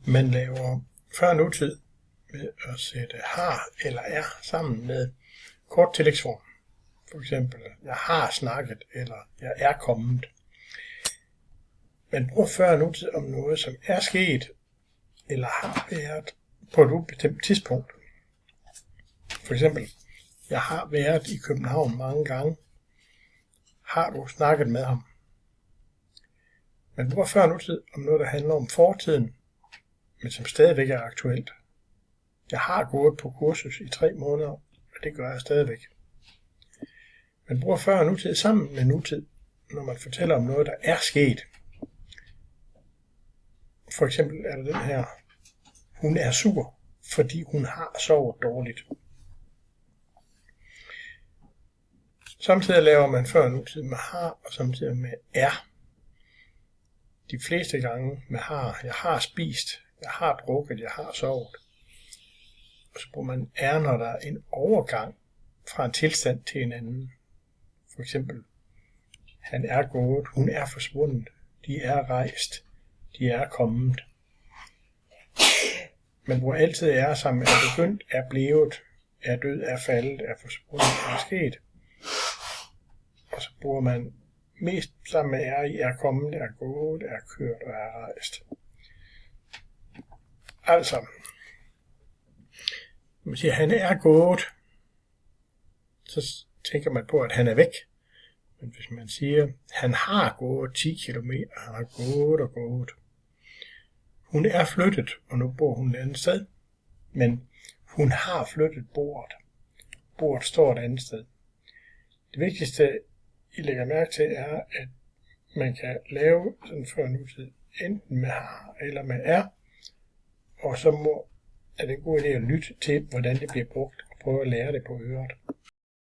Man laver før nutid med at sætte har eller er sammen med kort tillægsform. For eksempel, jeg har snakket, eller jeg er kommet. Man bruger før nutid om noget, som er sket, eller har været på et ubestemt tidspunkt. For eksempel, jeg har været i København mange gange. Har du snakket med ham? Man bruger før nutid om noget, der handler om fortiden, men som stadigvæk er aktuelt. Jeg har gået på kursus i 3 måneder, og det gør jeg stadigvæk. Man bruger før nutid sammen med nutid, når man fortæller om noget, der er sket. For eksempel er der den her, hun er sur, fordi hun har sovet dårligt. Samtidig laver man før nutid med har, og samtidig med er. De fleste gange med har, jeg har spist, jeg har drukket, jeg har sovet. Og så bruger man er, når der er en overgang fra en tilstand til en anden. For eksempel, han er gået, hun er forsvundet, de er rejst, de er kommet. Man bruger altid er sammen er begyndt, er blevet, er død, er faldet, er forsvundet, er sket. Og så bruger man mest sammen med er i, er kommet, er gået, er kørt og er rejst. Altså, når man siger, han er gået, så tænker man på, at han er væk. Men hvis man siger, han har gået 10 kilometer, han har gået og gået. Hun er flyttet, og nu bor hun et andet sted. Men hun har flyttet bordet. Bordet står et andet sted. Det vigtigste, I lægger mærke til, er, at man kan lave sådan før nutid, enten med har eller med er, og så er det en god idé at lytte til, hvordan det bliver brugt, og prøve at lære det på øret.